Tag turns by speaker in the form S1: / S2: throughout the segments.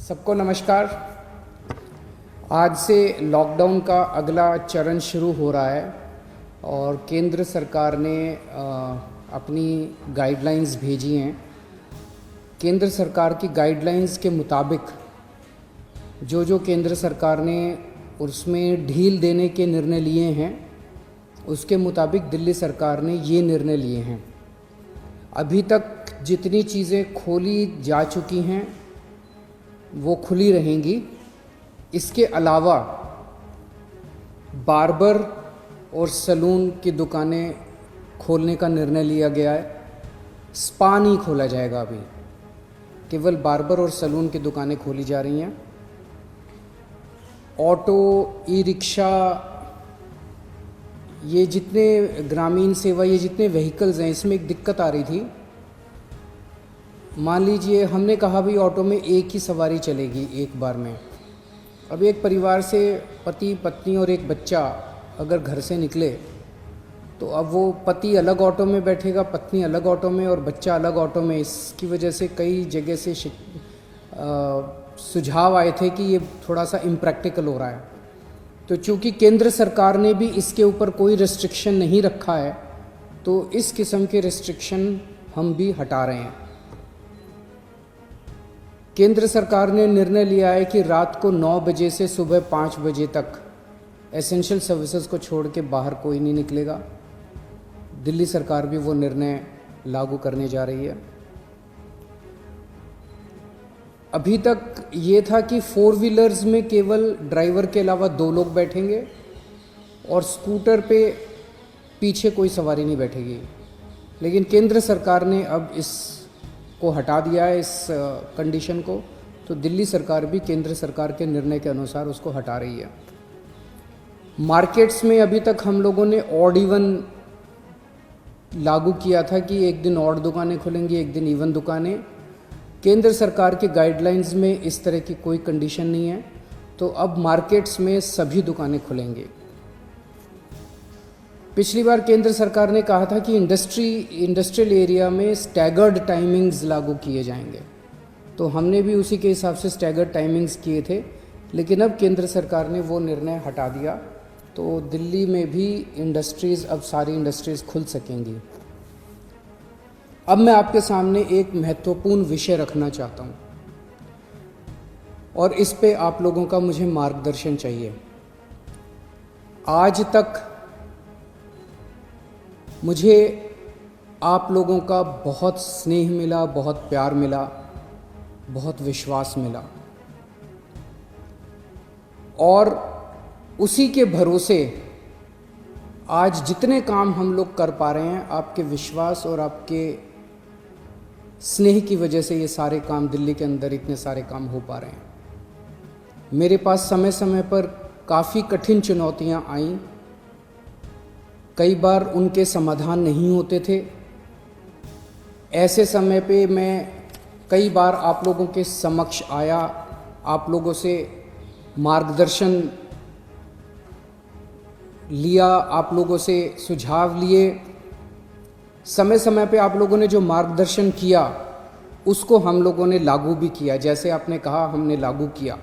S1: सबको नमस्कार। आज से लॉकडाउन का अगला चरण शुरू हो रहा है और केंद्र सरकार ने अपनी गाइडलाइंस भेजी हैं। केंद्र सरकार की गाइडलाइंस के मुताबिक जो केंद्र सरकार ने उसमें ढील देने के निर्णय लिए हैं, उसके मुताबिक दिल्ली सरकार ने ये निर्णय लिए हैं। अभी तक जितनी चीज़ें खोली जा चुकी हैं वो खुली रहेंगी। इसके अलावा बार्बर और सैलून की दुकानें खोलने का निर्णय लिया गया है। स्पा नहीं खोला जाएगा, अभी केवल बार्बर और सैलून की दुकानें खोली जा रही हैं। ऑटो, ई रिक्शा, ये जितने ग्रामीण सेवा, ये जितने व्हीकल्स हैं, इसमें एक दिक्कत आ रही थी। मान लीजिए हमने कहा भाई ऑटो में एक ही सवारी चलेगी एक बार में। अब एक परिवार से पति पत्नी और एक बच्चा अगर घर से निकले तो अब वो पति अलग ऑटो में बैठेगा, पत्नी अलग ऑटो में और बच्चा अलग ऑटो में। इसकी वजह से कई जगह से सुझाव आए थे कि ये थोड़ा सा इम्प्रैक्टिकल हो रहा है। तो चूँकि केंद्र सरकार ने भी इसके ऊपर कोई रिस्ट्रिक्शन नहीं रखा है, तो इस किस्म के रिस्ट्रिक्शन हम भी हटा रहे हैं। केंद्र सरकार ने निर्णय लिया है कि रात को 9 बजे से सुबह 5 बजे तक एसेंशियल सर्विसेज को छोड़ के बाहर कोई नहीं निकलेगा। दिल्ली सरकार भी वो निर्णय लागू करने जा रही है। अभी तक ये था कि 4 व्हीलर्स में केवल ड्राइवर के अलावा 2 लोग बैठेंगे और स्कूटर पे पीछे कोई सवारी नहीं बैठेगी, लेकिन केंद्र सरकार ने अब को हटा दिया है, इस कंडीशन को। तो दिल्ली सरकार भी केंद्र सरकार के निर्णय के अनुसार उसको हटा रही है। मार्केट्स में अभी तक हम लोगों ने ऑड इवन लागू किया था कि एक दिन ऑड दुकानें खुलेंगी, एक दिन इवन दुकानें। केंद्र सरकार के गाइडलाइंस में इस तरह की कोई कंडीशन नहीं है, तो अब मार्केट्स में सभी दुकानें खुलेंगी। पिछली बार केंद्र सरकार ने कहा था कि इंडस्ट्रियल एरिया में स्टैगर्ड टाइमिंग्स लागू किए जाएंगे, तो हमने भी उसी के हिसाब से स्टैगर्ड टाइमिंग्स किए थे, लेकिन अब केंद्र सरकार ने वो निर्णय हटा दिया। तो दिल्ली में भी अब सारी इंडस्ट्रीज़ खुल सकेंगी। अब मैं आपके सामने एक महत्वपूर्ण विषय रखना चाहता हूँ और इस पे आप लोगों का मुझे मार्गदर्शन चाहिए। आज तक मुझे आप लोगों का बहुत स्नेह मिला, बहुत प्यार मिला, बहुत विश्वास मिला, और उसी के भरोसे आज जितने काम हम लोग कर पा रहे हैं, आपके विश्वास और आपके स्नेह की वजह से ये सारे काम दिल्ली के अंदर इतने सारे काम हो पा रहे हैं। मेरे पास समय समय पर काफ़ी कठिन चुनौतियां आईं, कई बार उनके समाधान नहीं होते थे। ऐसे समय पे मैं कई बार आप लोगों के समक्ष आया, आप लोगों से मार्गदर्शन लिया, आप लोगों से सुझाव लिए। समय समय पे आप लोगों ने जो मार्गदर्शन किया उसको हम लोगों ने लागू भी किया। जैसे आपने कहा, हमने लागू किया।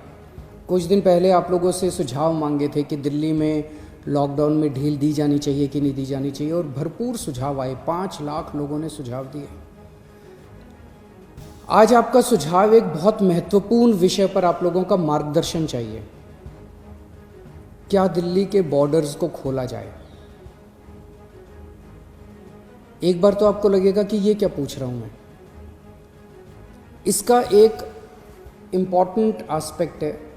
S1: कुछ दिन पहले आप लोगों से सुझाव मांगे थे कि दिल्ली में लॉकडाउन में ढील दी जानी चाहिए कि नहीं दी जानी चाहिए, और भरपूर सुझाव आए। 5 लाख लोगों ने सुझाव दिए। आज आपका सुझाव एक बहुत महत्वपूर्ण विषय पर आप लोगों का मार्गदर्शन चाहिए। क्या दिल्ली के बॉर्डर्स को खोला जाए? एक बार तो आपको लगेगा कि ये क्या पूछ रहा हूं मैं। इसका एक इम्पॉर्टेंट एस्पेक्ट है,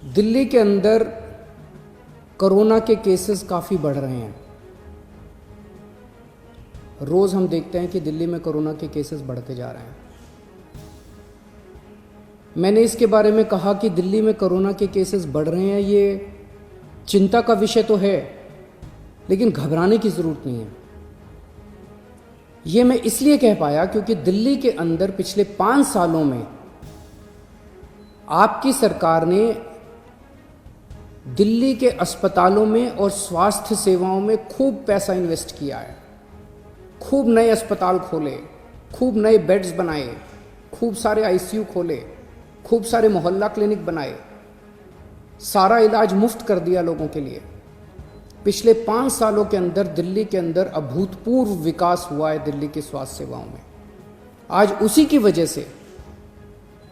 S1: दिल्ली के अंदर कोरोना के केसेस काफ़ी बढ़ रहे हैं। रोज़ हम देखते हैं कि दिल्ली में कोरोना के केसेस बढ़ते जा रहे हैं। मैंने इसके बारे में कहा कि दिल्ली में कोरोना के केसेस बढ़ रहे हैं, ये चिंता का विषय तो है, लेकिन घबराने की ज़रूरत नहीं है। ये मैं इसलिए कह पाया क्योंकि दिल्ली के अंदर पिछले 5 सालों में आपकी सरकार ने दिल्ली के अस्पतालों में और स्वास्थ्य सेवाओं में खूब पैसा इन्वेस्ट किया है। खूब नए अस्पताल खोले, खूब नए बेड्स बनाए, खूब सारे आईसीयू खोले, खूब सारे मोहल्ला क्लिनिक बनाए, सारा इलाज मुफ्त कर दिया लोगों के लिए। पिछले 5 सालों के अंदर दिल्ली के अंदर अभूतपूर्व विकास हुआ है दिल्ली की स्वास्थ्य सेवाओं में। आज उसी की वजह से,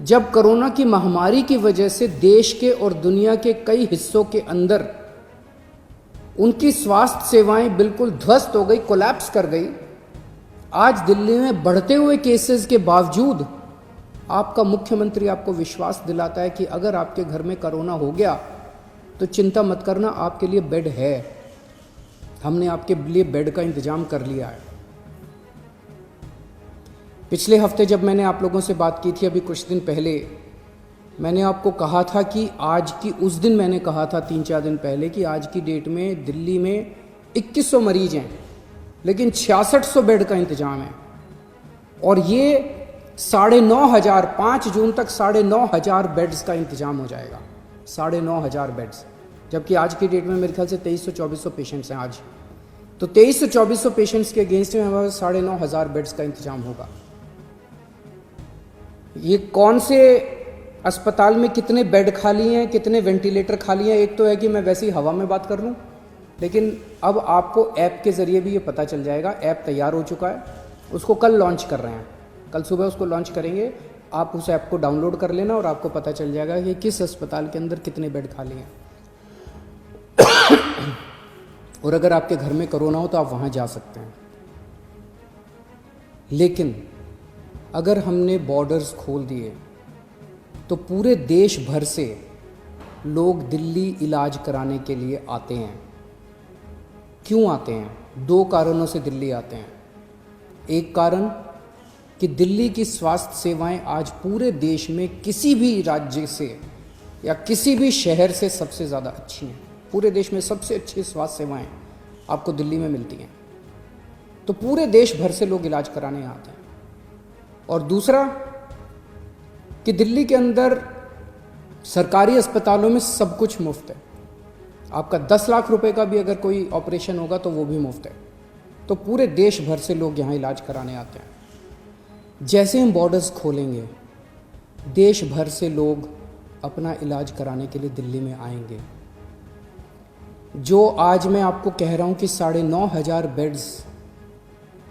S1: जब कोरोना की महामारी की वजह से देश के और दुनिया के कई हिस्सों के अंदर उनकी स्वास्थ्य सेवाएं बिल्कुल ध्वस्त हो गई, कोलैप्स कर गई, आज दिल्ली में बढ़ते हुए केसेस के बावजूद आपका मुख्यमंत्री आपको विश्वास दिलाता है कि अगर आपके घर में कोरोना हो गया तो चिंता मत करना, आपके लिए बेड है, हमने आपके लिए बेड का इंतजाम कर लिया है। पिछले हफ्ते जब मैंने आप लोगों से बात की थी, अभी कुछ दिन पहले, मैंने आपको कहा था कि आज की, उस दिन मैंने कहा था 3-4 दिन पहले कि आज की डेट में दिल्ली में 2100 मरीज हैं, लेकिन 6600 बेड का इंतजाम है। और ये 9,500, 5 जून तक 9,500 बेड्स का इंतजाम हो जाएगा, 9,500 बेड्स। जबकि आज की डेट में मेरे ख्याल से 2300-2400 पेशेंट्स हैं आज। तो 2300-2400 पेशेंट्स के अगेंस्ट में हमारे 9,500 बेड्स का इंतजाम होगा। ये कौन से अस्पताल में कितने बेड खाली हैं, कितने वेंटिलेटर खाली हैं, एक तो है कि मैं वैसे ही हवा में बात कर लूँ, लेकिन अब आपको ऐप के ज़रिए भी ये पता चल जाएगा। ऐप तैयार हो चुका है, उसको कल लॉन्च कर रहे हैं, कल सुबह उसको लॉन्च करेंगे। आप उस ऐप को डाउनलोड कर लेना और आपको पता चल जाएगा कि किस अस्पताल के अंदर कितने बेड खाली हैं। और अगर आपके घर में कोरोना हो तो आप वहाँ जा सकते हैं। लेकिन अगर हमने बॉर्डर्स खोल दिए तो पूरे देश भर से लोग दिल्ली इलाज कराने के लिए आते हैं। क्यों आते हैं? 2 कारणों से दिल्ली आते हैं। एक कारण कि दिल्ली की स्वास्थ्य सेवाएं आज पूरे देश में किसी भी राज्य से या किसी भी शहर से सबसे ज़्यादा अच्छी हैं। पूरे देश में सबसे अच्छी स्वास्थ्य सेवाएं आपको दिल्ली में मिलती हैं, तो पूरे देश भर से लोग इलाज कराने आते हैं। और दूसरा कि दिल्ली के अंदर सरकारी अस्पतालों में सब कुछ मुफ्त है। आपका 10 लाख रुपए का भी अगर कोई ऑपरेशन होगा तो वो भी मुफ्त है। तो पूरे देश भर से लोग यहाँ इलाज कराने आते हैं। जैसे हम बॉर्डर्स खोलेंगे, देश भर से लोग अपना इलाज कराने के लिए दिल्ली में आएंगे। जो आज मैं आपको कह रहा हूँ कि 9,500 बेड्स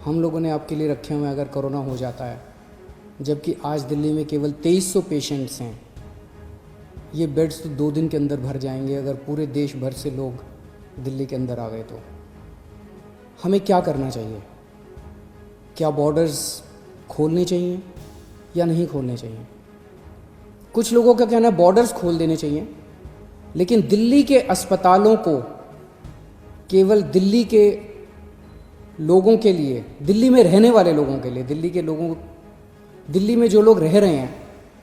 S1: हम लोगों ने आपके लिए रखे हुए हैं अगर कोरोना हो जाता है, जबकि आज दिल्ली में केवल 2300 पेशेंट्स हैं। ये बेड्स तो 2 दिन के अंदर भर जाएंगे अगर पूरे देश भर से लोग दिल्ली के अंदर आ गए तो। हमें क्या करना चाहिए? क्या बॉर्डर्स खोलने चाहिए या नहीं खोलने चाहिए? कुछ लोगों का कहना है बॉर्डर्स खोल देने चाहिए, लेकिन दिल्ली के अस्पतालों को केवल दिल्ली के लोगों के लिए, दिल्ली में रहने वाले लोगों के लिए, दिल्ली में जो लोग रह रहे हैं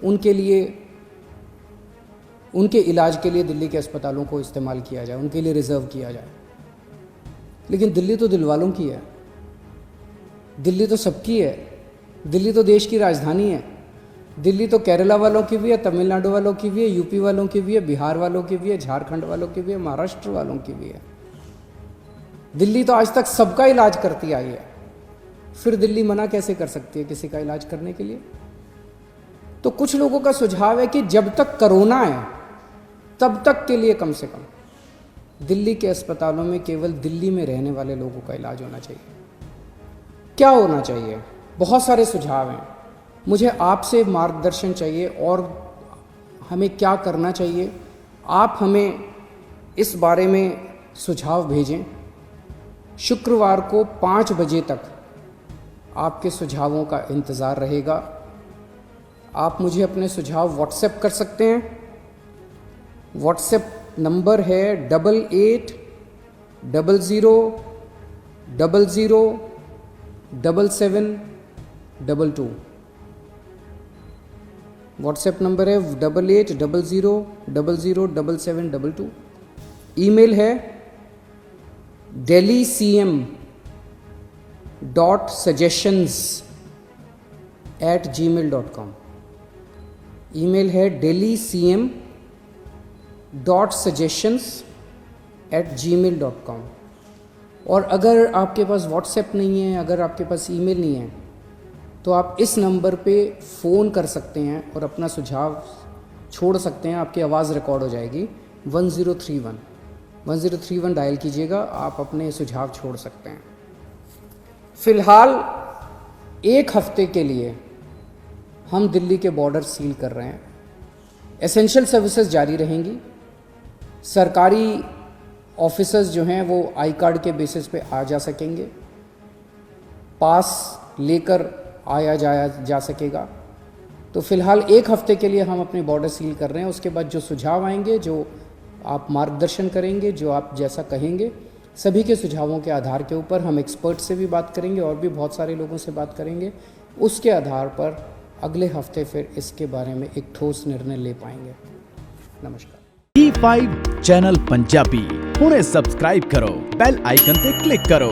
S1: उनके लिए, उनके इलाज के लिए दिल्ली के अस्पतालों को इस्तेमाल किया जाए, उनके लिए रिजर्व किया जाए। लेकिन दिल्ली तो दिल वालों की है, दिल्ली तो सबकी है, दिल्ली तो देश की राजधानी है। दिल्ली तो केरला वालों की भी है, तमिलनाडु वालों की भी है, यूपी वालों की भी है, बिहार वालों की भी है, झारखंड वालों की भी है, महाराष्ट्र वालों की भी है। दिल्ली तो आज तक सबका इलाज करती आई है, फिर दिल्ली मना कैसे कर सकती है किसी का इलाज करने के लिए? तो कुछ लोगों का सुझाव है कि जब तक कोरोना है तब तक के लिए कम से कम दिल्ली के अस्पतालों में केवल दिल्ली में रहने वाले लोगों का इलाज होना चाहिए। क्या होना चाहिए? बहुत सारे सुझाव हैं। मुझे आपसे मार्गदर्शन चाहिए और हमें क्या करना चाहिए, आप हमें इस बारे में सुझाव भेजें। शुक्रवार को 5 बजे तक आपके सुझावों का इंतज़ार रहेगा। आप मुझे अपने सुझाव व्हाट्सएप कर सकते हैं। व्हाट्सएप नंबर है 8800007722। व्हाट्सएप नंबर है 8800007722। ईमेल है delhi.cm.suggestions@gmail.com। ईमेल है delhi.cm.suggestions@gmail.com। और अगर आपके पास व्हाट्सएप नहीं है, अगर आपके पास ईमेल नहीं है, तो आप इस नंबर पे फ़ोन कर सकते हैं और अपना सुझाव छोड़ सकते हैं। आपकी आवाज़ रिकॉर्ड हो जाएगी। 1031 डायल कीजिएगा, आप अपने सुझाव छोड़ सकते हैं। फ़िलहाल 1 हफ्ते के लिए हम दिल्ली के बॉर्डर सील कर रहे हैं। एसेंशियल सर्विसेज जारी रहेंगी। सरकारी ऑफिसर्स जो हैं वो आई कार्ड के बेसिस पे आ जा सकेंगे, पास लेकर आया जाया जा सकेगा। तो फ़िलहाल 1 हफ्ते के लिए हम अपने बॉर्डर सील कर रहे हैं। उसके बाद जो सुझाव आएंगे, जो आप मार्गदर्शन करेंगे, जो आप जैसा कहेंगे, सभी के सुझावों के आधार के ऊपर हम एक्सपर्ट से भी बात करेंगे और भी बहुत सारे लोगों से बात करेंगे। उसके आधार पर अगले हफ्ते फिर इसके बारे में एक ठोस निर्णय ले पाएंगे। नमस्कार।
S2: E5 ਚੈਨਲ ਪੰਜਾਬੀ ਹੁਣੇ ਸਬਸਕ੍ਰਾਈਬ ਕਰੋ, ਬੈਲ ਆਈਕਨ ਤੇ ਕਲਿੱਕ ਕਰੋ।